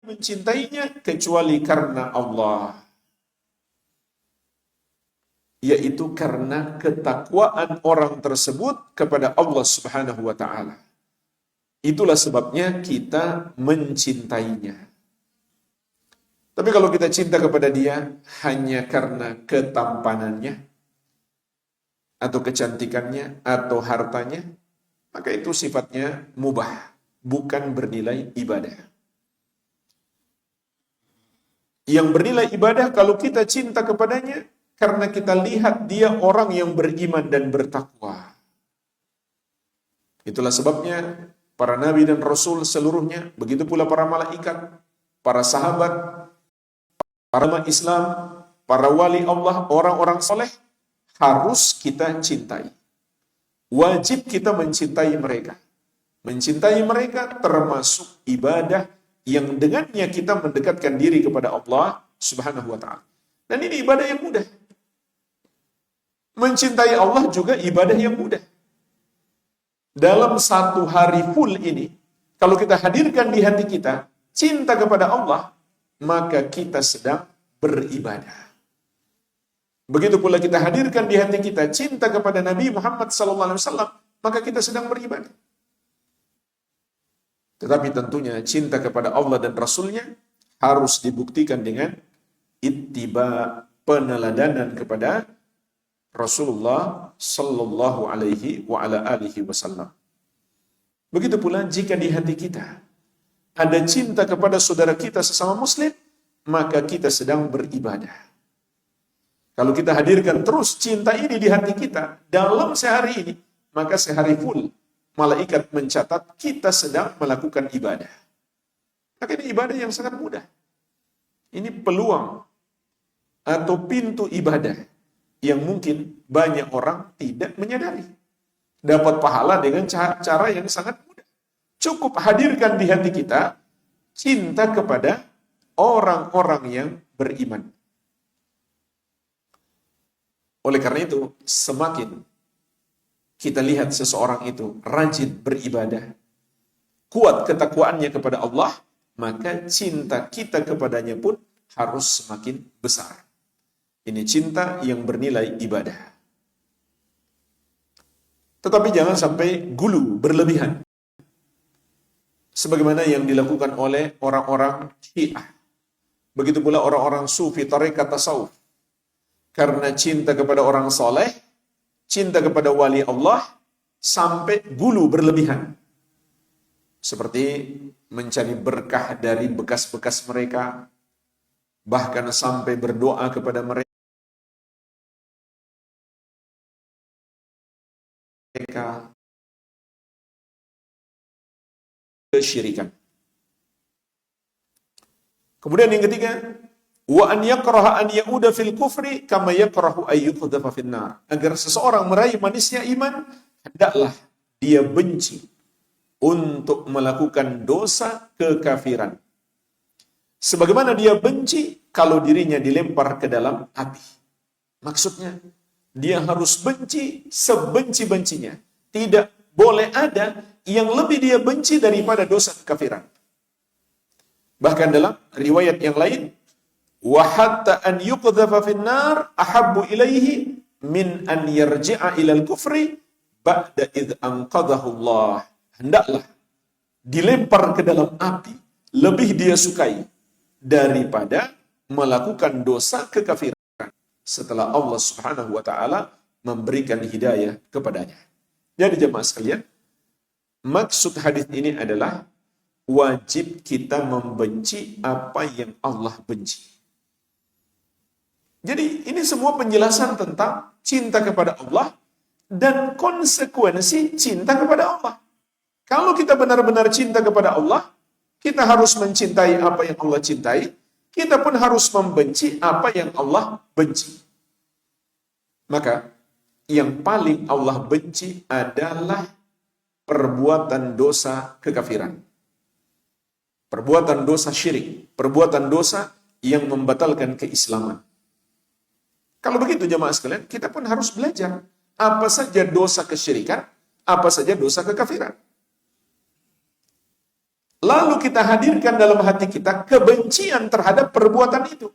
mencintainya kecuali karena Allah, yaitu karena ketakwaan orang tersebut kepada Allah Subhanahu wa taala. Itulah sebabnya kita mencintainya. Tapi kalau kita cinta kepada dia hanya karena ketampanannya atau kecantikannya atau hartanya, maka itu sifatnya mubah, bukan bernilai ibadah. Yang bernilai ibadah kalau kita cinta kepadanya karena kita lihat dia orang yang beriman dan bertakwa. Itulah sebabnya para nabi dan rasul seluruhnya, begitu pula para malaikat, para sahabat, para umat Islam, para wali Allah, orang-orang soleh, harus kita cintai. Wajib kita mencintai mereka. Mencintai mereka termasuk ibadah yang dengannya kita mendekatkan diri kepada Allah Subhanahu wa ta'ala. Dan ini ibadah yang mudah. Mencintai Allah juga ibadah yang mudah. Dalam satu hari full ini, kalau kita hadirkan di hati kita cinta kepada Allah, maka kita sedang beribadah. Begitu pula kita hadirkan di hati kita cinta kepada Nabi Muhammad SAW, maka kita sedang beribadah. Tetapi tentunya cinta kepada Allah dan Rasulnya harus dibuktikan dengan ittiba, peneladanan kepada Rasulullah sallallahu alaihi wa ala alihi wasallam. Begitu pula jika di hati kita ada cinta kepada saudara kita sesama muslim, maka kita sedang beribadah. Kalau kita hadirkan terus cinta ini di hati kita dalam sehari ini, maka sehari full malaikat mencatat kita sedang melakukan ibadah. Maka ini ibadah yang sangat mudah. Ini peluang atau pintu ibadah yang mungkin banyak orang tidak menyadari. Dapat pahala dengan cara yang sangat mudah. Cukup hadirkan di hati kita cinta kepada orang-orang yang beriman. Oleh karena itu, semakin kita lihat seseorang itu rajin beribadah, kuat ketakwaannya kepada Allah, maka cinta kita kepadanya pun harus semakin besar. Ini cinta yang bernilai ibadah. Tetapi jangan sampai gulu berlebihan. Sebagaimana yang dilakukan oleh orang-orang Syiah. Begitu pula orang-orang Sufi, tarekat tasawuf. Karena cinta kepada orang soleh, cinta kepada wali Allah, sampai gulu berlebihan. Seperti mencari berkah dari bekas-bekas mereka, bahkan sampai berdoa kepada mereka kesyirikan. Kemudian yang ketiga, wa an yakraha an yauda fil kufri kama yakrahu ay yuqdhafa fin nar. Agar seseorang meraih manisnya iman, hendaklah dia benci untuk melakukan dosa kekafiran. Sebagaimana dia benci kalau dirinya dilempar ke dalam api. Maksudnya, dia harus benci sebenci-bencinya. Tidak boleh ada yang lebih dia benci daripada dosa kekafiran. Bahkan dalam riwayat yang lain, wa hatta an yuqdhafa fin nar ahabbu ilaihi min an yarji'a ilal kufri ba'da id anqadhahu Allah. Hendaklah dilempar ke dalam api lebih dia sukai daripada melakukan dosa kekafiran setelah Allah Subhanahu wa taala memberikan hidayah kepadanya. Jadi jemaah sekalian, maksud hadis ini adalah wajib kita membenci apa yang Allah benci. Jadi ini semua penjelasan tentang cinta kepada Allah dan konsekuensi cinta kepada Allah. Kalau kita benar-benar cinta kepada Allah, kita harus mencintai apa yang Allah cintai, kita pun harus membenci apa yang Allah benci. Maka yang paling Allah benci adalah perbuatan dosa kekafiran. Perbuatan dosa syirik, perbuatan dosa yang membatalkan keislaman. Kalau begitu jemaah sekalian, kita pun harus belajar apa saja dosa kesyirikan, apa saja dosa kekafiran. lalu kita hadirkan dalam hati kita kebencian terhadap perbuatan itu,